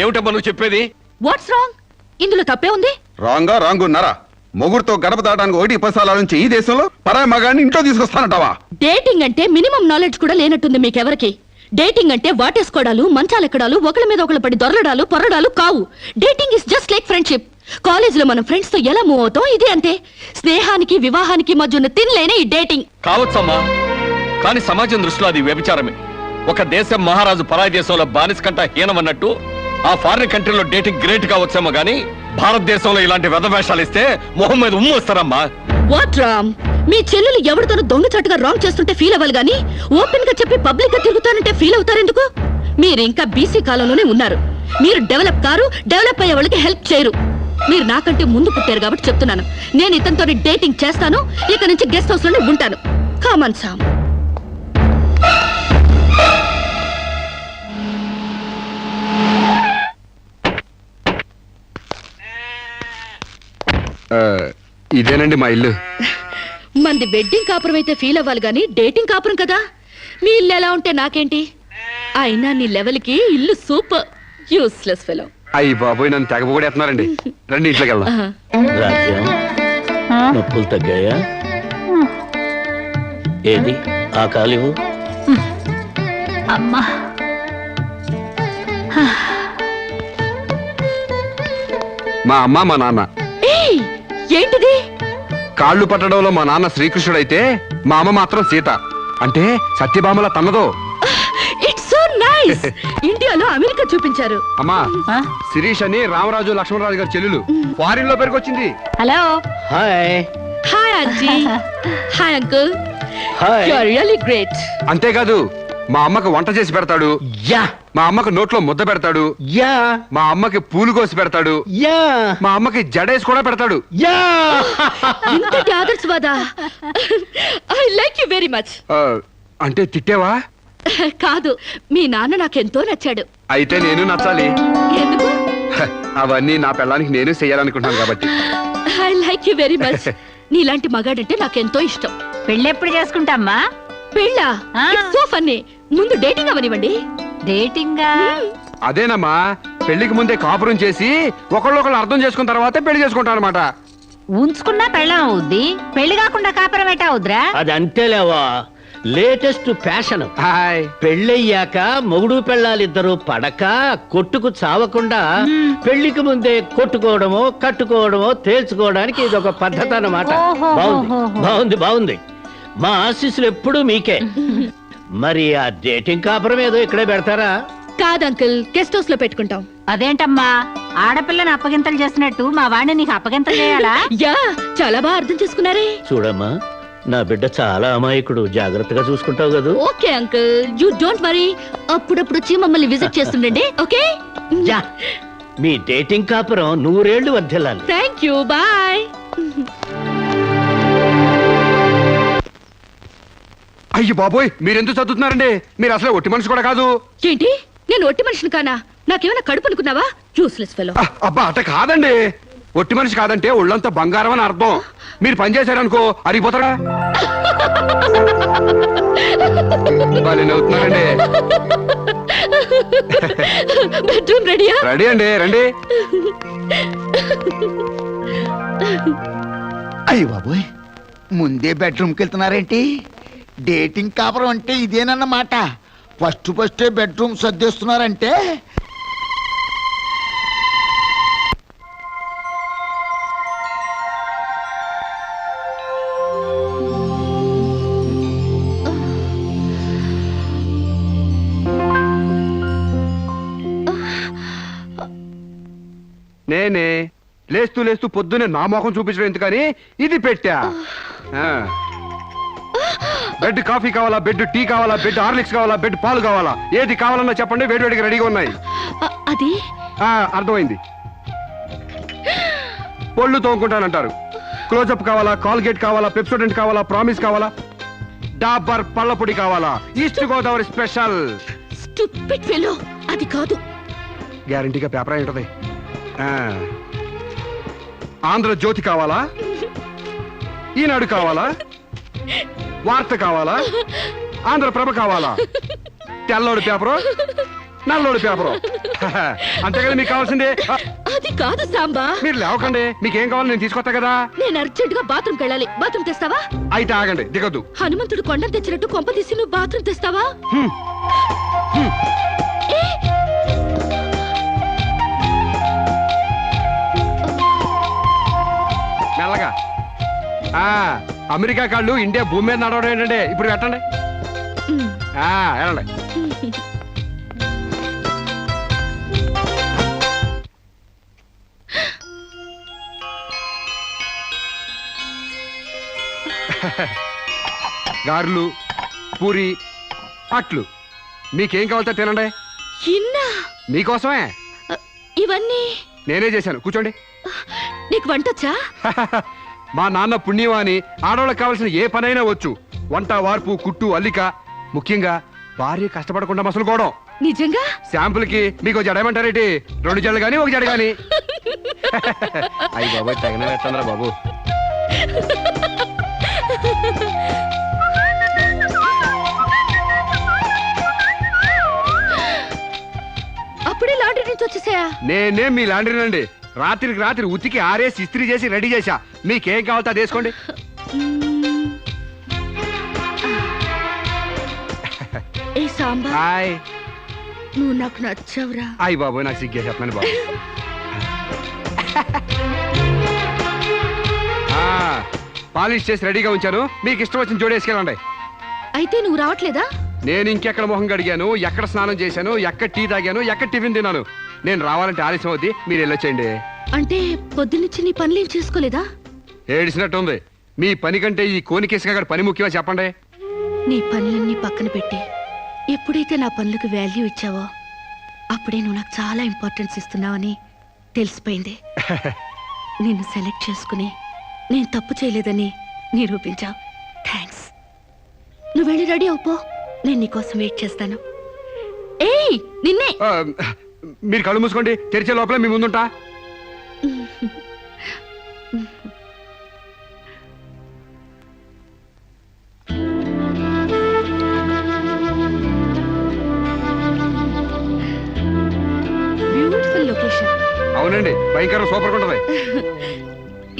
ఏమిటమ్మా నువ్వు చెప్పేది? What's wrong? ఇందులో తప్పే ఉంది? రాంగ్ ఉన్నారా? మొగుడుతో గడప దాటానికి 1-10 సార్లు నుంచి ఈ దేశంలో పరాయి మగాన్ని ఇంట్లో తీసుకొస్తానంటావా? డేటింగ్ అంటే మినిమం నాలెడ్జ్ కూడా లేనట్టుంది మీకెవరికి. డేటింగ్ అంటే వాటేసుకోవడాలు, మంచాలెక్కడాలు, ఒకళ్ళ మీద ఒకళ్ళు పడి దొరలడాలు పొరడాలు కావు. Dating is just like friendship. కాలేజీలో మనం ఫ్రెండ్స్ తో ఎలా మూవ్ అవుతాం ఇది అంతే. స్నేహానికి వివాహానికి మధ్య ఉన్న తినలేనే ఈ డేటింగ్. కావచ్చమ్మా, కానీ సమాజం దృష్టిలో అది వ్యభిచారమే. ఒక దేశం మహారాజు పరాయి దేశంలో బానిస కంట హీనమన్నట్టు ఆ ఫారిన్ కంట్రీలో డేటింగ్ గ్రేట్ కావచ్చేమో గానీ భారతదేశంలో ఇలాంటి వెధవేషాలు ఇస్తే మొహం మీద ఉమ్ము వస్తారమ్మా. వాట్ రామ్? మీ చెల్లెలు ఎవరితోనూ దొంగచాటుగా రాంగ్ చేస్తుంటే ఫీల్ అవ్వాలి గానీ ఓపెన్ గా చెప్పి పబ్లిక్ గా తిరుగుతానంటే ఫీల్ అవుతారెందుకు? మీరు ఇంకా బీసీ కాలంలోనే ఉన్నారు. మీరు డెవలప్ కారు, డెవలప్ అయ్యే వాళ్ళకి హెల్ప్ చేయరు. మీరు నాకంటే ముందు పుట్టారు కాబట్టి చెప్తున్నాను. నేను ఇతనితో డేటింగ్ చేస్తాను. ఇక నుంచి గెస్ట్ హౌస్ లోనే ఉంటాను. కామన్ సామ్. ఇదేనండి మా ఇల్లు. మంది వెడ్డింగ్ కాపురం అయితే ఫీల్ అవ్వాలి గానీ డేటింగ్ కాపురం కదా. మీ ఇల్లు ఎలా ఉంటే నాకేంటి? అయినా నీ లెవెల్ కి ఇల్లు సూపర్. Useless fellow. అయ్యి బాబోయ్, నన్ను తెగబోడేస్తున్నారండి. రండి ఇంట్లోకి వెళ్దాం. రాజ్యం, నొప్పులు తగ్గాయా? ఏది ఆ కాలివు? అమ్మా, మా అమ్మ మా నాన్న. ఏయ్, ఏంటిది? కాళ్ళు పట్టడంలో మా నాన్న శ్రీకృష్ణుడైతే మా అమ్మ మాత్రం సీత. అంటే సత్యభామల తన్నదో. It's so nice. ఇండియాలో అమెరికా చూపించారు. అమ్మా, శిరీష్ అని రామరాజు లక్ష్మణరాజు గారి చెల్లెలు ఫారిన్ లో పెరిగొచ్చింది. Hello. Hi. Hi aunty. Hi uncle. Hi. You are really great. అంతేకాదు మా అమ్మకు వంట చేసి పెడతాడు. యా. మా అమ్మకు నోట్లో ముద్ద పెడతాడు. యా. మా అమ్మకి పూలు కోసి పెడతాడు. యా. మా అమ్మకి జడేసి కూడా పెడతాడు. యా. ఇంతటి ఆదర్శవాదా? I like you very much. అంటే తిట్టేవా? కాదు, మీ నాన్న నాకెంతో నచ్చాడు. అయితే నేను నచ్చాలి. ఎందుకు? అవన్నీ నా పెళ్ళానికి నేను చెయ్యాలనుకుంటున్నాను కాబట్టి. I like you very much. నీలాంటి మగాడంటే నాకెంతో ఇష్టం. పెళ్ళెప్పుడు చేసుకుంటామ్మా? పెళ్ళా? So funny. ముందు డేటింగ్ అవనివ్వండి. డేటింగా? అదేనమ్మా, పెళ్లికి ముందే కాపురం చేసి ఒకళ్ళొకళ్ళు అర్థం చేసుకున్న తర్వాతే పెళ్లి చేసుకుంటాను అనమాట. ఉంచుకున్నా పెళ్ళం అవుద్ది, పెళ్లి కాకుండా కాపురం ఎట్టా అవుద్రా? అది అంతేలేవా, లేటెస్ట్ ఫ్యాషన్. హాయ్. పెళ్ళయ్యాక మొగుడు పెళ్ళాలిద్దరూ పడక కొట్టుకు చావకుండా పెళ్లికి ముందే కొట్టుకోవడమో కట్టుకోవడమో తేల్చుకోవడానికి ఇది ఒక పద్ధతి అన్నమాట. బాగుంది బాగుంది. మా ఆశీస్సులు ఎప్పుడూ మీకే. మరి ఆ డేటింగ్ కాపురం ఏదో ఇక్కడే పెడతారా? కాదు అంకుల్, గెస్ట్ హౌస్ లో పెట్టుకుంటాం. అదేంటమ్మా, ఆడపిల్లని అప్పగింతలు చేసినట్టు మా వాడిని నీకు అప్పగింతలు చేయాలా? యా, చాలా బాగా అర్థం చేసుకున్నారే. చూడమ్మా, నా బిడ్డ చాలా అమాయకుడు, జాగ్రత్తగా చూసుకుంటావు కదా? Okay uncle, you don't worry. అప్పుడప్పుడు వచ్చి మమ్మల్ని విజిట్ చేస్తుండండి. ఓకే. యా. మీ డేటింగ్ కాపురం 100 ఏళ్లు వర్ధిల్లాలి. Thank you. బాయ్. అయ్యి బాబోయ్, మీరెందుకు చదువుతున్నారండి? మీరు అసలు ఒట్టి మనిషి కూడా కాదు. ఏంటి? నేను ఒట్టి మనిషిని కానా? నాకేమైనా కడుపు అనుకున్నావా? Useless fellow. అబ్బా, అట్ట కాదండి. ఒట్టి మనిషి కాదంటే ఒళ్ళంతా బంగారం అని అర్థం. మీరు పని చేశారనుకో అరిగిపోతారా? అవుతున్నారండి. బెడ్రూమ్ రెడీయా? రెడీ అండి, రండి. అయ్య బాబోయ్, ముందే బెడ్రూమ్కి వెళ్తున్నారేంటి? డేటింగ్ కాపురం అంటే ఇదేనన్నమాట. ఫస్టే బెడ్రూమ్ సర్దేస్తున్నారంటే. నేనే లేస్తూ పొద్దునే నా మొఖం చూపించడం ఎందుకని ఇది పెట్టా. బెడ్ కాఫీ కావాలా, బెడ్ టీ కావాలా, బెడ్ హార్లిక్స్ కావాలా, బెడ్ పాలు కావాలా, ఏది కావాలన్నా చెప్పండి, వేడివేడిగా రెడీగా ఉన్నాయి. అది అర్థమైంది. పళ్ళు తోముకుంటానంటారు. క్లోజప్ కావాలా, కాల్గేట్ కావాలా, పెప్సోడెంట్ కావాలా, ప్రామిస్ కావాలా, డాబర్ పళ్ళ పొడి కావాలా, east Godavari special. Stupid fellow, అది కాదు. గ్యారంటీగా పేపర్ అయి ఉంటది. ఆంధ్రజ్యోతి కావాలా, ఈనాడు కావాలా, వార్త కావాలా, ఆంధ్రప్రభ కావాలా, తెల్లోడి పేపరు, నల్లోడి పేపరు, అంతే కదా మీకు కావాల్సింది. అది కాదు సాంబా. మీరు లేవకండి, మీకేం కావాలి నేను తీసుకొస్తా కదా. నేను అర్జెంట్ గా బాత్రూమ్కి వెళ్ళాలి. బాత్రూమ్ తెస్తావా? అయితే ఆగండి, దిగొద్దు. హనుమంతుడు కొండ తెచ్చినట్టు కొంప తీసి నువ్వు బాత్రూమ్ తెస్తావా? ఏ! మెల్లగా. అమెరికా కాళ్ళు ఇండియా భూమి మీద నడవడం ఏంటంటే ఇప్పుడు పెట్టండి. వెళ్ళండి. గారెలు, పూరి, అట్లు మీకేం కావాలో తినండి. ఇన్నా? మీకోసమే. ఇవన్నీ నేనే చేశాను, కూర్చోండి. నీకు వంటొచ్చా? మా నాన్న పుణ్యం అని ఆడవాళ్ళకి కావాల్సిన ఏ పనైనా వచ్చు. వంట, వార్పు, కుట్టు, అల్లిక, ముఖ్యంగా భార్య కష్టపడకుండా మసులుకోవడం. నిజంగా? శాంపుల్ కి మీకు జడేమంటారేటి? 2 జడలు గాని 1 జడ గాని. అయ్యి బాబు తగిన పెట్టంద్రా బాబు. అప్పుడే లాండ్రీ నుంచి వచ్చేసాయా? నేనే మీ లాండ్రీనండి. రాత్రికి రాత్రి ఉతికి ఆరేసి ఇస్త్రీ చేసి రెడీ చేశా. మీకేం కావాలో అది వేసుకోండి. ఏ సాంబా, హాయ్. నువ్వు నాకు నచ్చావురా. అయ్యి బాబు నాకు సిగ్గే చెప్పండి బాబు. పాలిష్ చేసి రెడీగా ఉంచాను, మీకు ఇష్టం వచ్చిన జోడేసుకెళ్ళండి. అయితే నువ్వు రావట్లేదా? నేను ఇంకెక్కడ మొహం కడిగాను, ఎక్కడ స్నానం చేశాను, ఎక్కడ టీ తాగాను, ఎక్కడ టిఫిన్ తిన్నాను. నేను రావాలంటే ఆలస్యం అవుద్ది, మీరు వెళ్ళొచ్చేయండి. అంటే పొద్దున్నుంచి నీ పనులేం చేసుకోలేదా? ఏడిసినట్టుంది. మీ పని కంటే ఈ కోనికేసుగా పని ముఖ్యమా చెప్పండి. నీ పనులన్నీ పక్కన పెట్టి ఎప్పుడైతే నా పనులకు వాల్యూ ఇచ్చావో అప్పుడే నువ్వు నాకు చాలా ఇంపార్టెన్స్ ఇస్తున్నావని తెలిసిపోయింది. నిన్ను సెలెక్ట్ చేసుకుని నేను తప్పు చేయలేదని నిరూపించావు. థ్యాంక్స్. నువ్వు వెళ్ళి రెడీ అవుపో, నేను నీకోసం వెయిట్ చేస్తాను. ఏయ్ నిన్నే. మీరు కళ్ళు మూసుకోండి, తెరిచే లోపల మీ ముందుంటా. Beautiful location. అవునండి, భయంకరం సూపర్ ఉంటది.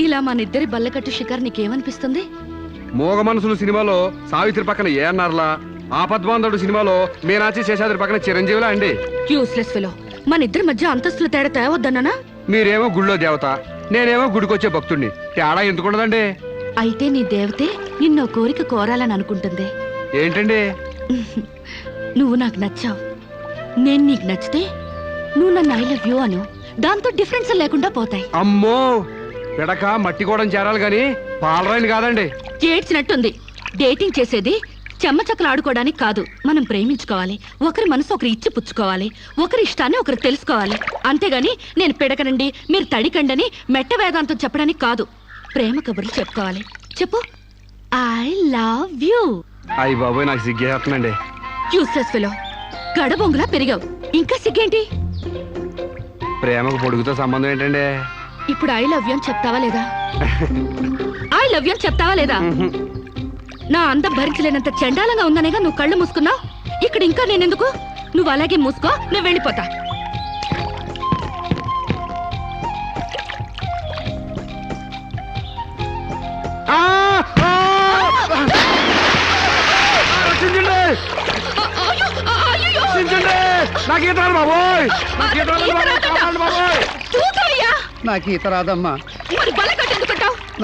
ఇలా మన ఇద్దరి బల్లకట్టు షికార్ నీకేమనిపిస్తుంది? మోగ మనసులు సినిమాలో సావిత్రి పక్కన ఏఎన్ఆర్లా, ఆపద్బాంధవుడు సినిమాలో మీనాచి శేషాద్రి పక్కన చిరంజీవిలా అండి. Useless fellow. మన ఇద్దరి మధ్య అంతస్తుల తేడా తేవద్దన్నానా? మీరేమో గుళ్ళో దేవత, నేనేమో గుడికొచ్చే భక్తుడిని. తేడా ఎందుకుండదండి? అయితే నీ దేవతే నిన్నో కోరిక కోరాలని అనుకుంటుంది. ఏంటండి? నువ్వు నాకు నచ్చావు, నేను నీకు నచ్చితే నువ్వు నన్ను ఐ లవ్ యూ అను. దాంతో డిఫరెన్స్ లేకుండా పోతాయి. అమ్మో, పిడక మట్టి కూడా చేరాలి గాని పాలరాయిని కాదండి. ఏడ్చినట్టుంది. డేటింగ్ చేసేది చెమ్మచక్కలు ఆడుకోవడానికి కాదు, మనం ప్రేమించుకోవాలి. ఒకరి మనసు ఒకరు ఇచ్చి పుచ్చుకోవాలి, ఒకరి ఇష్టాన్ని ఒకరు తెలుసుకోవాలి. అంతేగాని నేను పిడకనండి మీరు తడికండని మెట్ట వేదాంతం చెప్పడానికి కాదు. ప్రేమ కబుర్లు చెప్పుకోవాలి. చెప్పు, ఐ లవ్ యూ. అయ్యి బాబోయ్, నాకు సిగ్గేస్తుందండి. Useless fellow. గడబొంగులా పెరిగావు, ఇంకా సిగ్గేంటి? ప్రేమకు పొడుగుతో సంబంధం ఏంటండి? ఇప్పుడు ఐ లవ్ యూ అని చెప్తావా లేదా? ఐ లవ్ యూ అని చెప్తావా లేదా? నా అందం భరించలేనంత చండాలంగా ఉందనేగా నువ్వు కళ్ళు మూసుకున్నావు. ఇక్కడ ఇంకా నేనెందుకు? నువ్వు అలాగే మూసుకో, నేను వెళ్ళిపోతా. నాకు ఈత రాదమ్మా.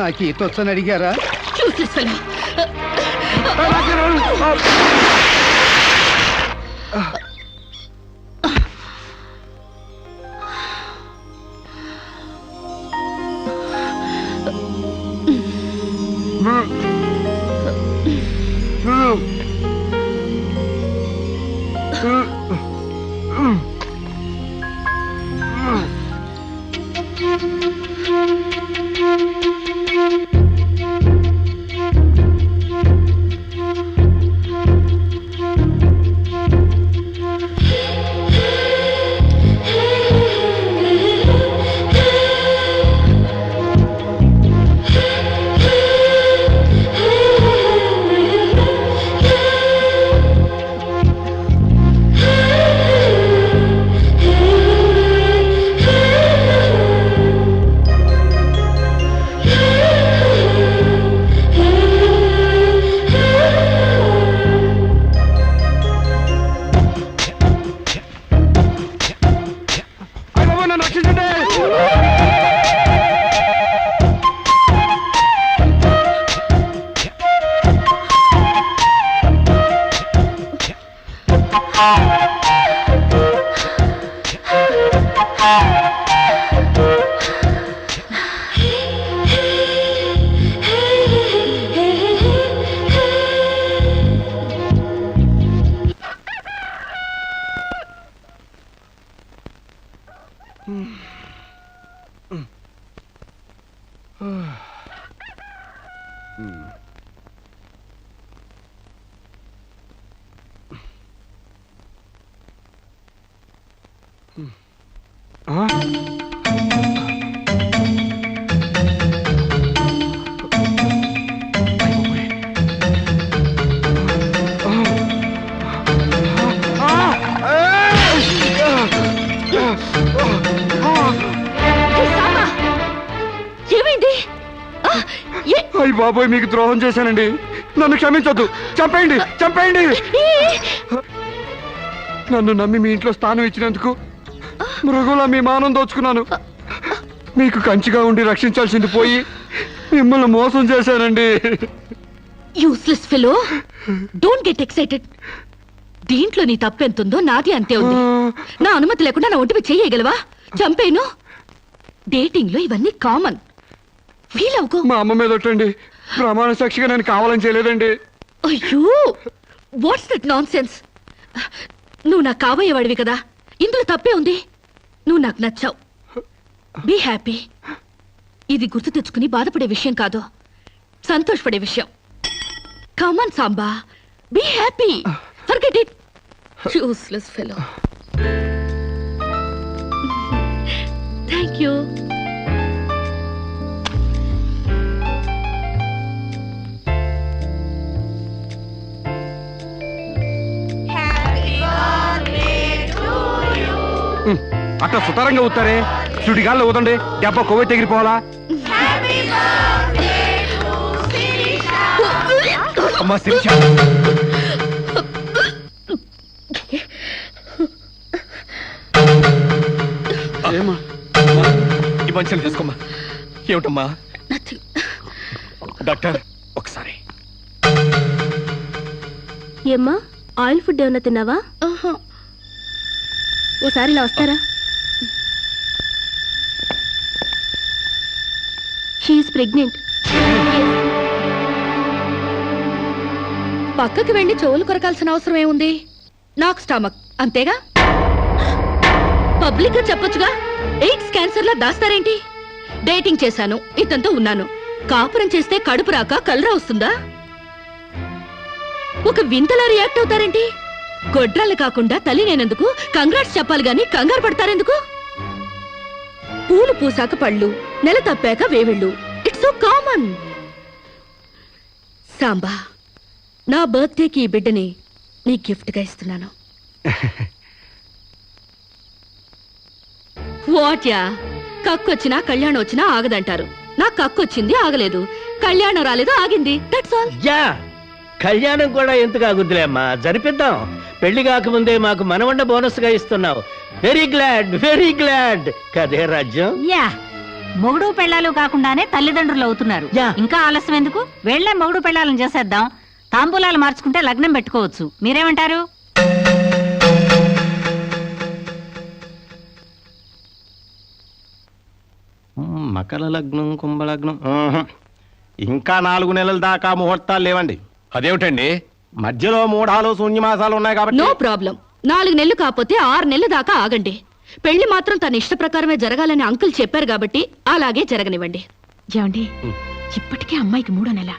నాకు ఈత వచ్చని అడిగారా? ఏమైంది? అయ్య బాబోయ్, మీకు ద్రోహం చేశానండి. నన్ను క్షమించొద్దు. చంపేయండి, చంపేయండి. నన్ను నమ్మి మీ ఇంట్లో స్థానం ఇచ్చినందుకు మృగులా మీ మానం దోచుకున్నాను. మీకు కంచిగా ఉండి రక్షించాల్సింది పోయి మిమ్మల్ని మోసం చేశానండి. Useless fellow, don't get excited. దీంట్లో నీ తప్పెంతుందో నాది అంతే ఉంది. నా అనుమతి లేకుండా నా ఒంటిపై చేయగలవా? చంపేను. డేటింగ్ లో ఇవన్నీ కామన్. ఫీల్ అవుకో. మా అమ్మ మీద ఒట్టండి. ప్రమాణ సాక్షిగా నేను కావాలని చేయలేదండి. అయ్యో, వాట్స్ దట్ నాన్ సెన్స్? నువ్వు నాకు కాబోయేవాడివి కదా, ఇందులో తప్పే ఉంది. నువ్వు నాకు నచ్చావు. Be happy. ఇది గుర్తు తెచ్చుకుని బాధపడే విషయం కాదు, సంతోషపడే విషయం. Come on Samba, be happy. Forget it. Useless fellow. Thank you. అట్లా సుతారంగా ఊతారే. సుడిగాల్లో ఊదండి, దెబ్బ కొవ్వై తెగిరిపోవాలా? అమ్మా శిరీష, ఏమా ఈ మంచిని తీసుకోమ్మా. ఏమిటమ్మా? డాక్టర్ ఒకసారి. ఏమ్మా, ఆయిల్ ఫుడ్ ఏమన్నా తిన్నావా? ఓసారి ఇలా వస్తారా? She is pregnant. పక్కకి వెళ్ళి చెవులు కొరకాల్సిన అవసరం ఏముంది? నాకు స్టమక్, అంతేగా. పబ్లిక్ గా చెప్పొచ్చుగా. ఎయిడ్స్ క్యాన్సర్ లా దాస్తారేంటి? డేటింగ్ చేశాను, ఇతనితో ఉన్నాను. కాపురం చేస్తే కడుపు రాక కలరా వస్తుందా? ఒక వింతలా రియాక్ట్ అవుతారేంటి? గొడ్రాలు కాకుండా తల్లి నేనందుకు కంగ్రాట్స్ చెప్పాలి గాని కంగారు పడతారెందుకు? పూలు పూసాక పళ్ళు, నెల తప్పాక వేవిళ్ళు. It's so common. సాంబా, నా బర్త్డేకి ఈ బిడ్డని నీ గిఫ్ట్ గా ఇస్తున్నాను. వాట్యా? కక్కొచ్చినా కళ్యాణం వచ్చినా ఆగదంటారు. నాకు కక్కొచ్చింది, ఆగలేదు. కళ్యాణం రాలేదు, ఆగింది. That's all. యా, కళ్యాణం కూడా ఎందుకు ఆగుద్దులే అమ్మా, జరిపిద్దాం. పెళ్లి కాకముందే మాకు మనవండ బోనస్ గా ఇస్తున్నావు. Very glad, very glad. కదే రాజ్యం. యా, మొగుడు పెళ్ళాలు కాకుండానే తల్లిదండ్రులు అవుతున్నారు. యా. ఇంకా ఆలస్యం ఎందుకు? వెళ్లే మొగుడు పెళ్ళాలను చేసేద్దాం. తాంబూలాలు మార్చుకుంటే లగ్నం పెట్టుకోవచ్చు. మీరేమంటారు? మకర లగ్నం, కుంభలగ్నం. ఇంకా 4 నెలల దాకా ముహూర్తాలు లేవండి. అదేమిటండి? మధ్యలో మూఢాలు శూన్యమాసాలు ఉన్నాయి కాబట్టి. No problem. 4 నెలలు కాకపోతే 6 నెలల దాకా ఆగండి. పెళ్లి మాత్రం తన ఇష్ట ప్రకారమే జరగాలని అంకుల్ చెప్పారు కాబట్టి అలాగే జరగనివ్వండి. ఏమండి, ఇప్పటికే అమ్మాయికి 3వ నెల.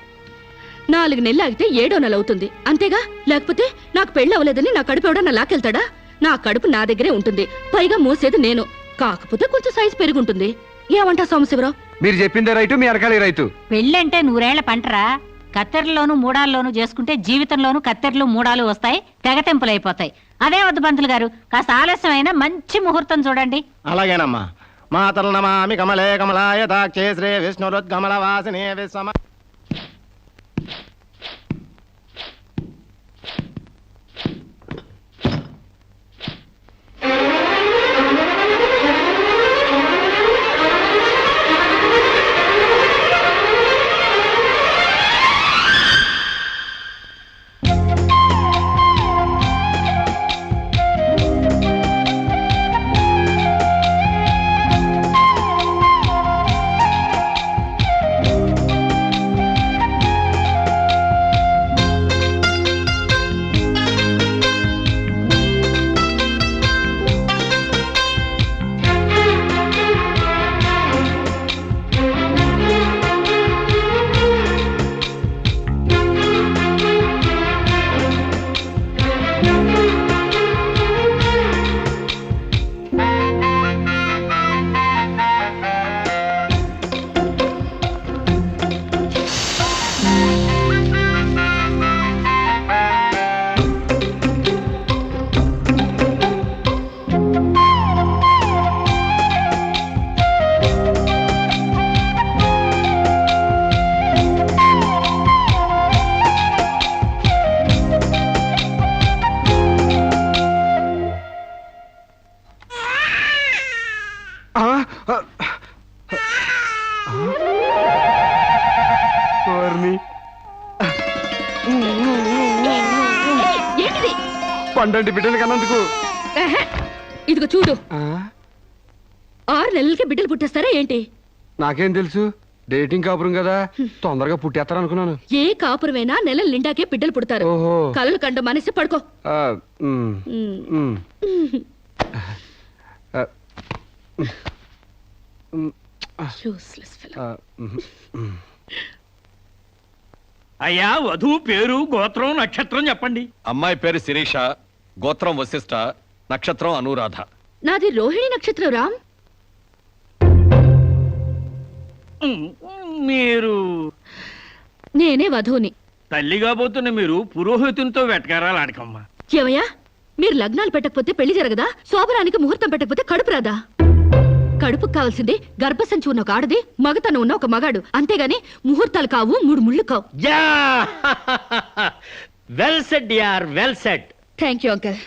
4 నెలలు ఆగితే 7వ నెల అవుతుంది, అంతేగా? లేకపోతే నాకు పెళ్లి అవ్వలేదని నా కడుపు ఎవడన్నా లాకెళ్తాడా? నా కడుపు నా దగ్గరే ఉంటుంది, పైగా మోసేది నేను. కాకపోతే కొంచెం సైజు పెరుగుంటుంది. ఏమంటా సోమశివరావు? మీరు చెప్పిందే రైతు, మీ అరకాలి రైతు. పెళ్ళంటే 100 ఏళ్ల పంటరా. కత్తెరలోను మూడాల్లోనూ చేసుకుంటే జీవితంలోనూ కత్తెరలు మూడాలు వస్తాయి, తెగతెంపులైపోతాయి. అదే వద్దు పంతులు గారు, కాస్త ఆలస్యమైన మంచి ముహూర్తం చూడండి. అలాగేనమ్మా. మాతలు నమామి కమలే కమలాయ దాక్షే శ్రీ విష్ణురుద్గమల వాసినే విశ్వమ. ఆ, ఆ, ఓర్ని. ఏంటిది? పండంటి బిడ్డలు కన్నందుకు ఎహె, ఇదిగో చూడు ఆ, 6 నెలలకి బిడ్డలు పుట్టేస్తారా ఏంటి? నాకేం తెలుసు డేటింగ్ కాపురం కదా తొందరగా పుట్టేస్తారు అనుకున్నాను. ఏ కాపురమైనా నెలల నిండాకే బిడ్డలు పుడతారు. ఓహో. కలలు కండ మనిషి పడుకో. ఆ, ఉమ్, ఉమ్. ఉమ్. ఆ, ఉమ్, Useless fellow. ఆ, ఉమ్. అయ్యా వధువు పేరు గోత్రం నక్షత్రం చెప్పండి. అమ్మాయి పేరు శిరీష, గోత్రం వశిష్ఠ, నక్షత్రం అనురాధ. నాది రోహిణి నక్షత్రం రామ్. మీరు నేనే వధువుని. తల్లి కాబోతున్న మీరు పురోహితునితో వెటకారాలు ఆడకమ్మా. ఏమయ్యా, మీరు లగ్నాలు పెట్టకపోతే పెళ్లి జరగదా? శోభనానికి ముహూర్తం పెట్టకపోతే కడుపు రాదా? కడుపుకు కావాల్సింది గర్భసంచి ఉన్న ఒక ఆడది, మగతనం ఉన్న ఒక మగాడు. అంతేగాని ముహూర్తాలు కావు, 3 ముళ్ళు కావు. యా వెల్ సెడ్ యార్, well said. Thank you uncle.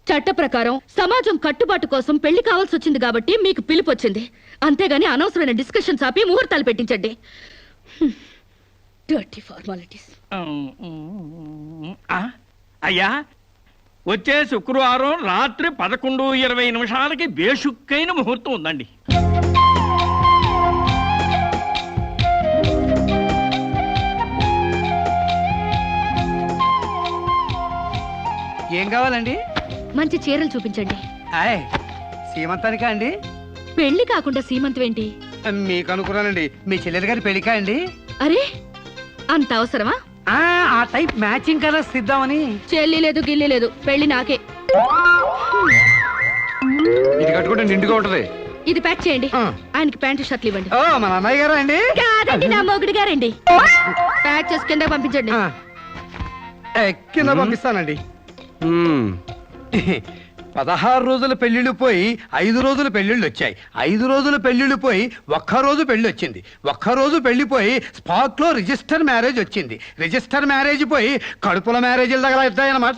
చట్ట ప్రకారం సమాజం కట్టుబాటు కోసం పెళ్లి కావాల్సి వచ్చింది కాబట్టి మీకు పిలుపు వచ్చింది. అంతేగాని అనవసరమైన డిస్కషన్స్ ఆపి ముహూర్తాలు పెట్టించండి. Dirty formalities. అయ్యా వచ్చే శుక్రవారం రాత్రి 11:20 బేషుక్కైన ముహూర్తం ఉందండి. ఏం కావాలండి? మంచి చీరలు చూపించండి. ఆయ్ సీమంతానికా అండి? పెళ్లి కాకుండా సీమంతం ఏంటి? మీకు అనుకున్నానండి, మీ చెల్లెలు గారి పెళ్లికా అండి? అరే, అంత అవసరమా? ఆ టైప్ మ్యాచింగ్ కలర్స్ ఇద్దామని. చెల్లి లేదు, గిల్లి లేదు, పెళ్లి నాకే. ఇది కట్టుకుంటే నిండుగా ఉంటది. ఇది ప్యాక్ చేయండి. ఆ. ఆయనకి ప్యాంటు షర్ట్లు ఇవ్వండి. ఓ మన అన్నయ్య గారా అండి? కాదండి, నా మొగుడు గారండి. ప్యాక్ చేసి కింద పంపించండి. ఆ. కింద పంపిస్తానండి. ఉమ్. 16 రోజుల పెళ్లిళ్ళు పోయి 5 రోజుల పెళ్లిళ్ళు వచ్చాయి. 5 రోజుల పెళ్లిళ్ళు పోయి ఒక్క రోజు పెళ్లి వచ్చింది. ఒక్క రోజు పెళ్లిపోయి స్పాట్ లో రిజిస్టర్ మ్యారేజ్ వచ్చింది. రిజిస్టర్ మ్యారేజ్ పోయి కడుపుల మ్యారేజ్ల దగ్గర అవుతాయన్నమాట.